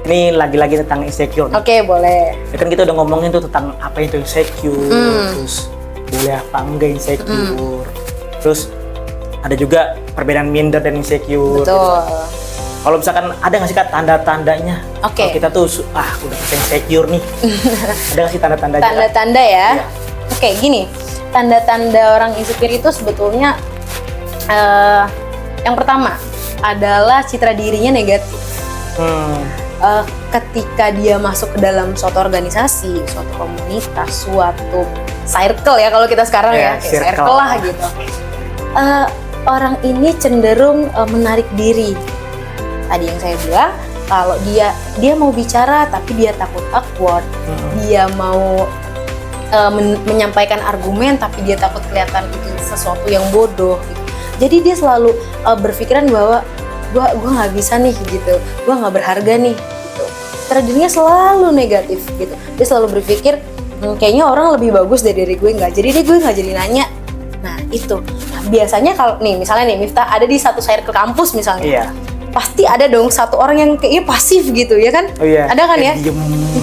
Ini lagi-lagi tentang insecure. Oke, boleh. Ya kan kita udah ngomongin tuh tentang apa itu insecure, terus boleh apa enggak insecure. Terus ada juga perbedaan minder dan insecure. Betul. Kalau misalkan ada nggak sih Kak tanda-tandanya? Oke. Kalau kita tuh udah insecure nih. Ada nggak sih tanda-tandanya? Tanda-tanda ya. Iya. Oke, gini. Tanda-tanda orang insecure itu sebetulnya yang pertama adalah citra dirinya negatif. Ketika dia masuk ke dalam suatu organisasi, suatu komunitas, suatu circle ya kalau kita sekarang ya, kayak circle lah gitu. Orang ini cenderung menarik diri. Tadi yang saya bilang, kalau dia mau bicara tapi dia takut awkward, dia mau menyampaikan argumen tapi dia takut kelihatan itu sesuatu yang bodoh. Gitu. Jadi dia selalu berpikiran bahwa gua nggak bisa nih gitu, gua nggak berharga nih gitu. Dirinya selalu negatif gitu. Dia selalu berpikir kayaknya orang lebih bagus dari gue nggak. Jadi gue nggak jadi nanya. Nah itu. Nah, biasanya kalau nih misalnya nih Miftah ada di satu circle kampus misalnya. Iya. Pasti ada dong satu orang yang kayaknya pasif gitu ya kan? Oh iya. Ada kan ya?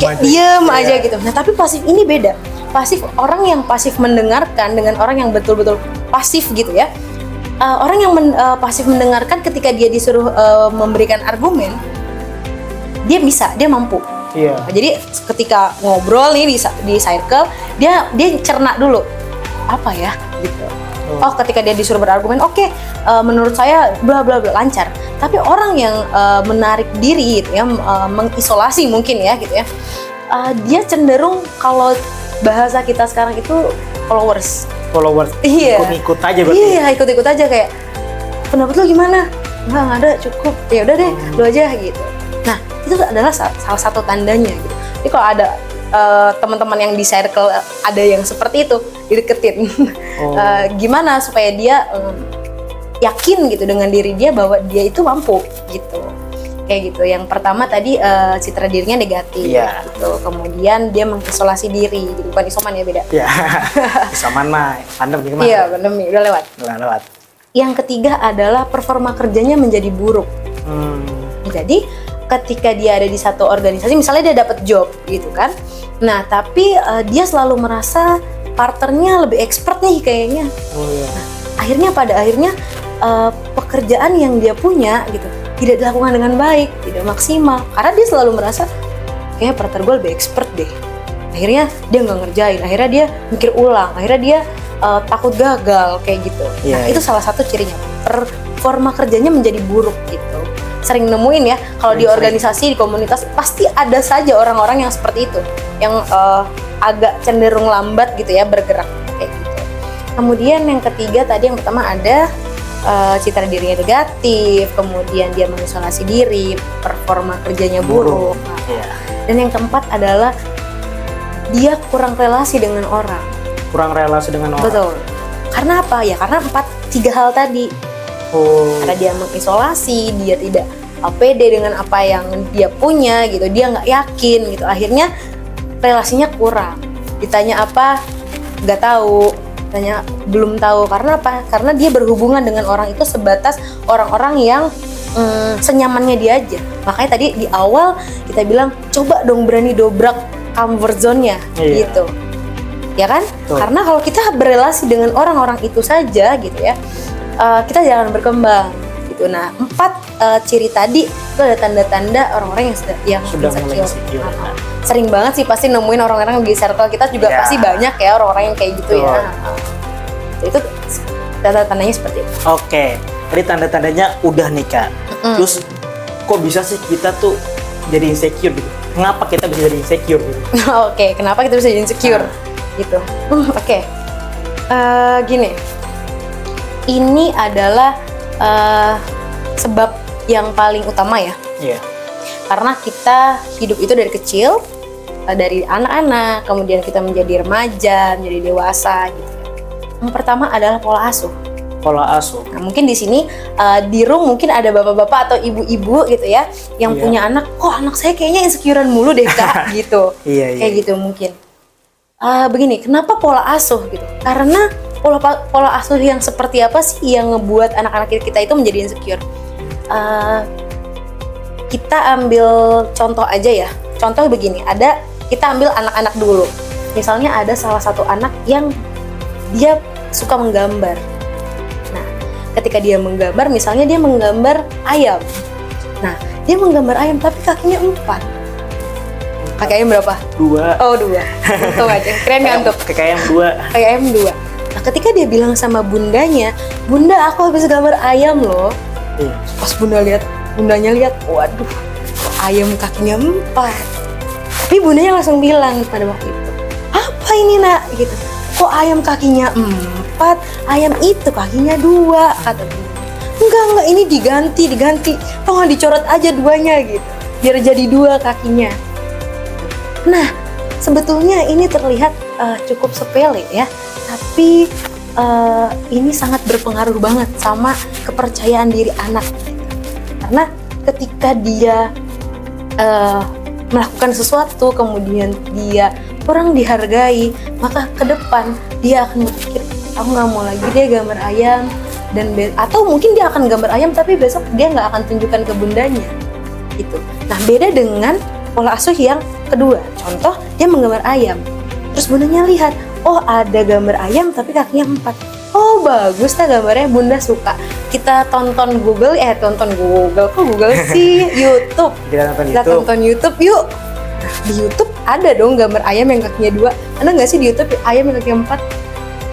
Kayak diem aja gitu. Nah tapi pasif ini beda. Pasif, orang yang pasif mendengarkan dengan orang yang betul-betul pasif gitu ya. Orang yang pasif mendengarkan ketika dia disuruh memberikan argumen, dia bisa, dia mampu. Iya. Jadi ketika ngobrol nih di circle, dia cerna dulu apa ya gitu. Oh ketika dia disuruh berargumen, oke, menurut saya bla bla bla lancar. Tapi orang yang menarik diri gitu ya, mengisolasi mungkin ya gitu ya, dia cenderung kalau bahasa kita sekarang itu followers. Iya. Ikut-ikut aja berarti. Iya, ikut-ikut aja kayak pendapat lu gimana? Nggak ada, cukup. Ya udah deh, lu aja gitu. Nah, itu adalah salah satu tandanya gitu. Jadi kalau ada teman-teman yang di circle ada yang seperti itu, dideketin. Gimana supaya dia yakin gitu dengan diri dia bahwa dia itu mampu gitu. Kayak gitu. Yang pertama tadi citra dirinya negatif gitu. Kemudian dia mengisolasi diri, gitu. Bukan isoman ya, beda. Iya. Isoman mah pandemi gimana? Iya, pandemi udah lewat. Udah lewat. Yang ketiga adalah performa kerjanya menjadi buruk. Jadi ketika dia ada di satu organisasi, misalnya dia dapat job gitu kan. Nah, tapi dia selalu merasa partnernya lebih expert nih kayaknya. Nah, akhirnya pada akhirnya pekerjaan yang dia punya gitu tidak dilakukan dengan baik, tidak maksimal, karena dia selalu merasa kayaknya partner gue lebih expert deh. Akhirnya dia nggak ngerjain, akhirnya dia mikir ulang, akhirnya dia takut gagal kayak gitu. Nah itu salah satu cirinya, performa kerjanya menjadi buruk gitu. Sering nemuin ya, kalau di organisasi, di komunitas pasti ada saja orang-orang yang seperti itu, yang agak cenderung lambat gitu ya bergerak kayak gitu. Kemudian yang ketiga tadi yang pertama ada citra dirinya negatif, kemudian dia mengisolasi diri, performa kerjanya buruk. Dan yang keempat adalah dia kurang relasi dengan orang. Betul. Karena apa ya? Karena tiga hal tadi. Karena dia mengisolasi, dia tidak pede dengan apa yang dia punya gitu, dia nggak yakin gitu. Akhirnya relasinya kurang. Ditanya apa, nggak tahu. Tanya belum tahu. Karena apa? Karena dia berhubungan dengan orang itu sebatas orang-orang yang senyamannya dia aja. Makanya tadi di awal kita bilang coba dong berani dobrak comfort zone-nya gitu. Ya kan? Karena kalau kita berelasi dengan orang-orang itu saja gitu ya, kita jangan berkembang gitu. Nah, 4 ciri tadi itu ada tanda-tanda orang-orang yang sudah mulai insecure. Sering banget sih pasti nemuin orang-orang di circle kita juga pasti banyak ya orang-orang yang kayak gitu ya. Itu tanda-tandanya seperti itu. Oke, tadi tanda-tandanya udah nih Kak. Terus kok bisa sih kita tuh jadi insecure gitu? Kenapa kita bisa jadi insecure gitu? Oke, kenapa kita bisa jadi insecure gitu? Oke. Gini. Ini adalah sebab yang paling utama ya. Iya. Karena kita hidup itu dari kecil, dari anak-anak, kemudian kita menjadi remaja, menjadi dewasa gitu. Yang pertama adalah pola asuh. Nah, mungkin di sini di room mungkin ada bapak-bapak atau ibu-ibu gitu ya yang punya anak, kok anak saya kayaknya insecurean mulu deh Kak gitu. Kayak gitu mungkin. Begini, kenapa pola asuh gitu? Karena pola asuh yang seperti apa sih yang ngebuat anak-anak kita itu menjadi insecure? kita ambil contoh aja ya. Contoh begini, kita ambil anak-anak dulu. Misalnya ada salah satu anak yang dia suka menggambar. Nah, ketika dia menggambar, misalnya dia menggambar ayam. Nah, dia menggambar ayam tapi kakinya 4. Kaki ayam berapa? 2. Oh, 2. Untung aja. Keren ngantuk. Kaki ayam 2. Kaki ayam 2. Nah, ketika dia bilang sama bundanya, "Bunda, aku habis gambar ayam loh." Iya. Pas bundanya lihat, waduh, kok ayam kakinya 4. Tapi bundanya langsung bilang pada waktu itu, "Apa ini, Nak?" gitu. "Kok ayam kakinya 4, ayam itu kakinya 2," kata bunda. Enggak, ini diganti. Tolong dicoret aja 2-nya gitu. Biar jadi 2 kakinya. Nah, sebetulnya ini terlihat cukup sepele ya. Tapi ini sangat berpengaruh banget sama kepercayaan diri anak. Karena ketika dia melakukan sesuatu, kemudian dia kurang dihargai, maka ke depan dia akan berpikir, "Aku nggak mau lagi deh gambar ayam." Atau mungkin dia akan gambar ayam tapi besok dia nggak akan tunjukkan ke bundanya gitu. Nah, beda dengan pola asuh yang kedua. Contoh, dia menggambar ayam, terus bundanya lihat, oh ada gambar ayam tapi kakinya 4. Oh bagus lah gambarnya, bunda suka. Kita tonton Google kok Google sih? YouTube. Kita tonton YouTube yuk. Nah, di YouTube ada dong gambar ayam yang kakinya 2. Ada nggak sih di YouTube ayam yang kakinya 4?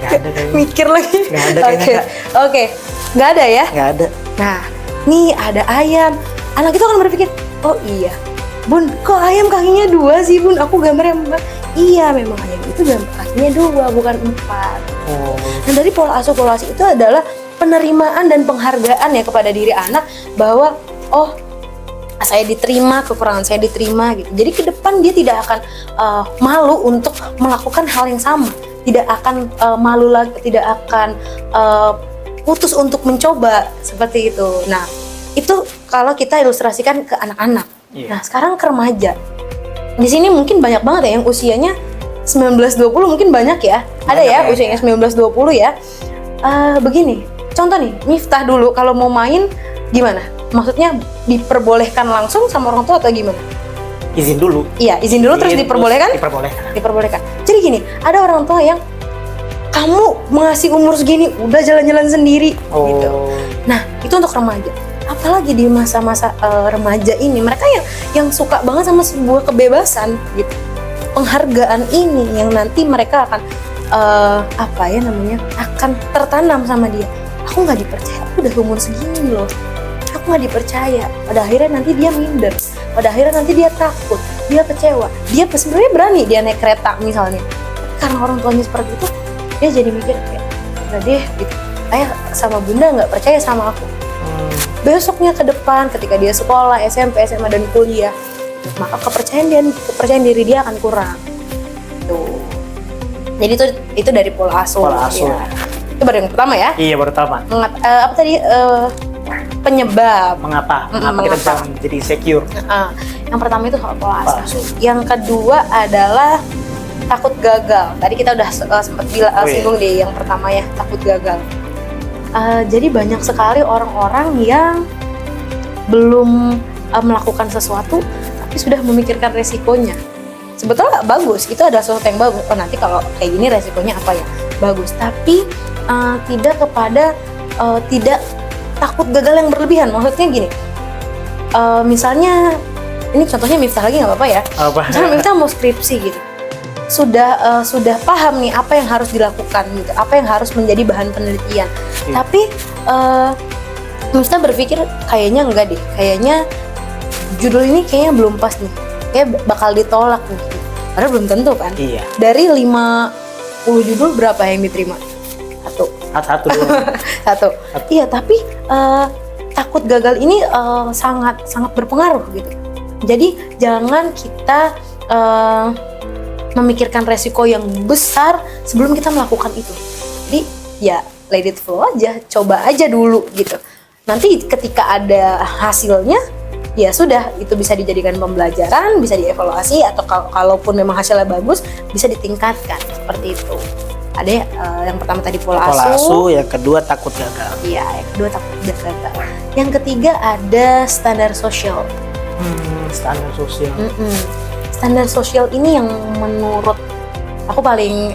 Nggak ada kayaknya. Mikir lagi. Nggak ada kayaknya. Oke. Nggak ada ya? Nggak ada. Nah, nih ada ayam. Anak itu akan berpikir, oh iya, Bun, kok ayam kakinya 2 sih, Bun? Aku gambarnya 4. Iya, memang ayam itu gambar kakinya 2, bukan 4. Oh. Dan dari pola asuh itu adalah penerimaan dan penghargaan ya kepada diri anak bahwa, oh, saya diterima, kekurangan saya diterima gitu. Jadi ke depan dia tidak akan malu untuk melakukan hal yang sama. Tidak akan malu lagi, tidak akan putus untuk mencoba seperti itu. Nah, itu kalau kita ilustrasikan ke anak-anak. Yeah. Nah, sekarang ke remaja. Di sini mungkin banyak banget ya yang usianya 19-20 mungkin banyak ya. Ada ya usianya 19-20 ya. Begini, contoh nih, Miftah dulu kalau mau main gimana? Maksudnya diperbolehkan langsung sama orang tua atau gimana? Izin dulu. Iya, izin dulu terus diperbolehkan? Diperbolehkan. Jadi gini, ada orang tua yang kamu masih umur segini udah jalan-jalan sendiri gitu. Nah, itu untuk remaja. Apalagi di masa-masa remaja ini, mereka yang suka banget sama sebuah kebebasan gitu. Penghargaan ini yang nanti mereka akan akan tertanam sama dia. Aku nggak dipercaya, aku udah umur segini loh. Aku nggak dipercaya. Pada akhirnya nanti dia minder. Pada akhirnya nanti dia takut, dia kecewa. Dia sebenarnya berani dia naik kereta misalnya. Karena orang tuanya seperti itu, dia jadi mikir kayak, udah deh gitu. Ayah sama bunda nggak percaya sama aku. Besoknya ke depan ketika dia sekolah, SMP, SMA dan kuliah, maka kepercayaan diri dia akan kurang. Tuh. Jadi itu dari pola asuh. Ya. Itu baru yang pertama ya? Iya, baru pertama. Apa tadi? Penyebab. Mengapa kita bisa menjadi insecure? Yang pertama itu soal pola asuh. Yang kedua adalah takut gagal. Tadi kita udah sempat singgung deh yang pertama ya, takut gagal. Jadi banyak sekali orang-orang yang belum melakukan sesuatu tapi sudah memikirkan resikonya. Sebetulnya bagus, itu adalah sesuatu yang bagus. Oh, nanti kalau kayak gini resikonya apa ya? Bagus. Tapi tidak takut gagal yang berlebihan. Maksudnya gini, misalnya ini contohnya Miftah lagi nggak apa-apa ya. Misalnya Miftah mau skripsi gitu, sudah paham nih apa yang harus dilakukan gitu, apa yang harus menjadi bahan penelitian. Tapi Miftah berpikir kayaknya enggak deh, kayaknya judul ini kayaknya belum pas nih, kayak bakal ditolak nih. Padahal belum tentu kan. Iya. Dari 50 judul berapa yang diterima? Satu. Iya, tapi takut gagal ini sangat berpengaruh gitu. Jadi jangan kita memikirkan resiko yang besar sebelum kita melakukan itu. Jadi ya let it flow aja, coba aja dulu gitu. Nanti ketika ada hasilnya, ya sudah, itu bisa dijadikan pembelajaran, bisa dievaluasi, atau kalaupun memang hasilnya bagus, bisa ditingkatkan seperti itu. Ada yang pertama tadi pola asuh, yang kedua takut gagal. Iya, yang kedua takut gagal. Yang ketiga ada standar sosial. Standar sosial. Standar sosial ini yang menurut aku paling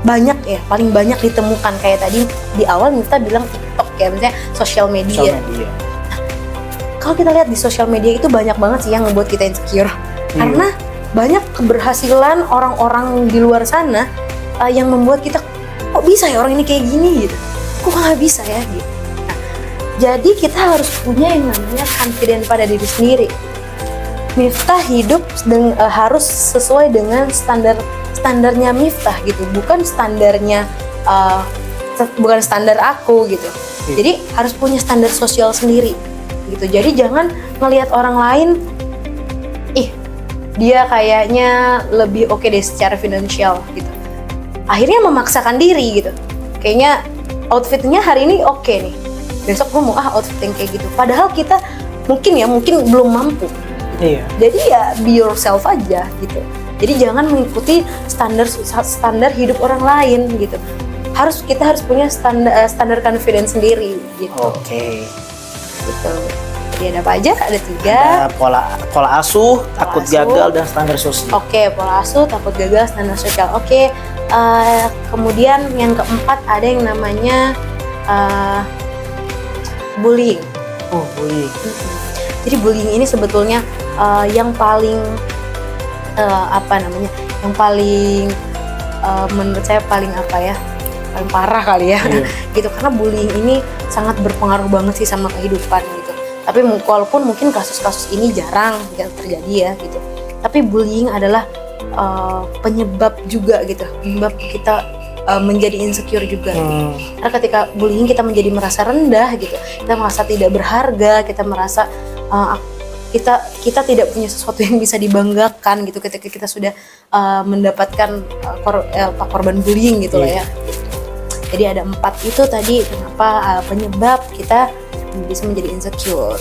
banyak ditemukan. Kayak tadi di awal kita bilang TikTok ya, misalnya sosial media. Kalau kita lihat di sosial media itu banyak banget sih yang membuat kita insecure. Karena banyak keberhasilan orang-orang di luar sana yang membuat kita, kok bisa ya orang ini kayak gini gitu, kok nggak bisa ya gitu. Nah, jadi kita harus punya yang namanya confident pada diri sendiri. Miftah hidup harus sesuai dengan standarnya Miftah gitu, bukan standarnya bukan standar aku gitu. Jadi harus punya standar sosial sendiri gitu. Jadi jangan ngelihat orang lain, dia kayaknya lebih oke deh secara finansial gitu, akhirnya memaksakan diri gitu. Kayaknya outfitnya hari ini oke nih, besok gue mau outfit yang kayak gitu, padahal kita mungkin belum mampu. Jadi ya be yourself aja gitu. Jadi jangan mengikuti standar hidup orang lain gitu. Kita harus punya standar confidence sendiri gitu. Gitu. Jadi ada apa aja? Ada 3. Ada pola asuh, takut gagal, dan standar sosial. Pola asuh, takut gagal, standar sosial. Kemudian yang keempat ada yang namanya bullying. Bullying. Jadi bullying ini sebetulnya yang paling yang paling menurut saya paling parah kali ya. Gitu, karena bullying ini sangat berpengaruh banget sih sama kehidupan gitu. Tapi walaupun mungkin kasus-kasus ini jarang terjadi ya gitu, tapi bullying adalah penyebab juga gitu, penyebab kita menjadi insecure juga. Karena ketika bullying kita menjadi merasa rendah gitu, kita merasa tidak berharga, kita merasa kita tidak punya sesuatu yang bisa dibanggakan gitu ketika kita sudah mendapatkan korban bullying gitu lah ya. Jadi ada 4 itu tadi kenapa penyebab kita bisa menjadi insecure.